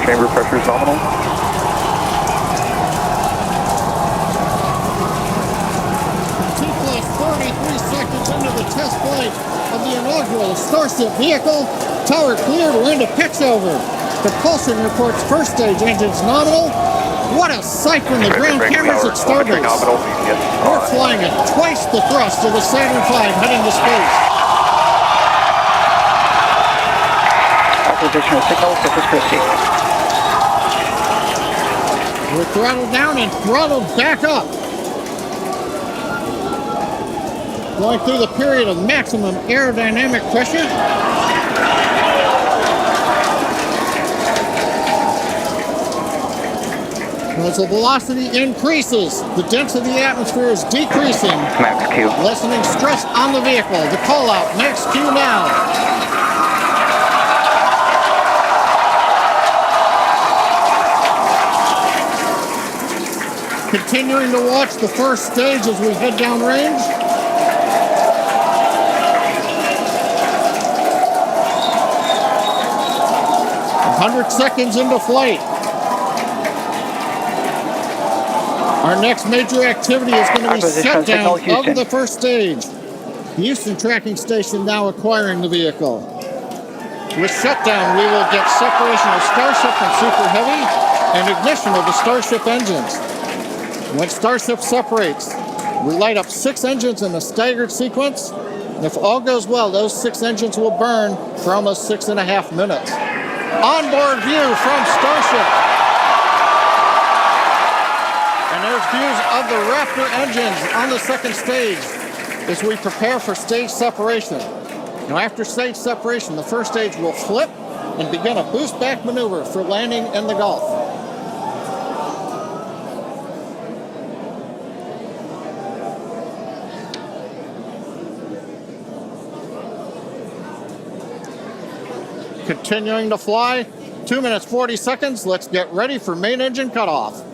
chamber pressure is nominal. T+33 seconds into the test flight of the inaugural Starship vehicle. Tower cleared, we're into pitch over. Propulsion reports first stage engines nominal. What a sight from the ground cameras at Starbase. We're flying at twice the thrust of the Saturn V heading to space. Acquisition of signal, Corpus Christi. We're throttled down and throttled back up. Going through the period of maximum aerodynamic pressure. As the velocity increases, the density of the atmosphere is decreasing. Max Q. Lessening stress on the vehicle. The call out, max Q now. Continuing to watch the first stage as we head downrange. A 100 seconds into flight. Our next major activity is going to be shutdown of the first stage. The Houston tracking station now acquiring the vehicle. With shutdown, we will get separation of Starship from Super Heavy and ignition of the Starship engines. When Starship separates, we light up 6 engines in a staggered sequence. And if all goes well, those 6 engines will burn for almost 6.5 minutes. Onboard view from Starship. And there's views of the Raptor engines on the second stage as we prepare for stage separation. Now after stage separation, the first stage will flip and begin a boost back maneuver for landing in the Gulf. Continuing to fly, 2 minutes 40 seconds. Let's get ready for main engine cutoff.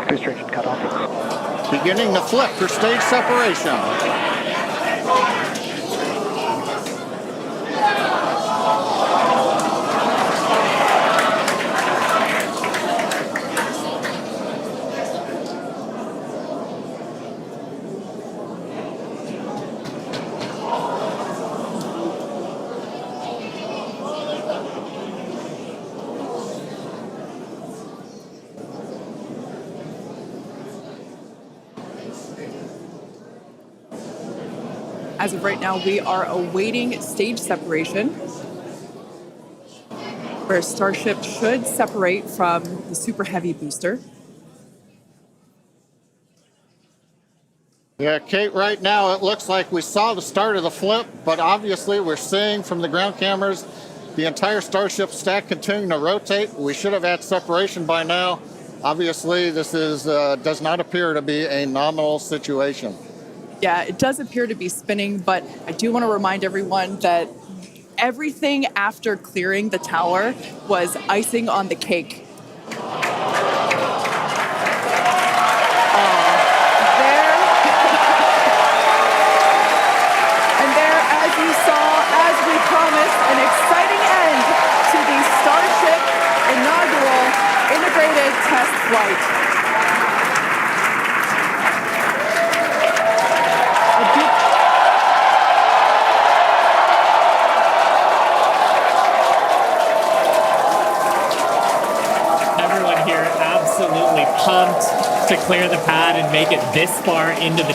Booster engine cutoff. Beginning to flip for stage separation. As of right now, we are awaiting stage separation, where Starship should separate from the Super Heavy booster. Yeah, Kate, right now it looks like we saw the start of the flip, but obviously we're seeing from the ground cameras the entire Starship stack continuing to rotate. We should have had separation by now. Obviously, this is does not appear to be a nominal situation. Yeah, it does appear to be spinning, but I do want to remind everyone that everything after clearing the tower was icing on the cake. And there, as you saw, as we promised, an exciting end to the Starship inaugural integrated test flight. Absolutely pumped to clear the pad and make it this far into the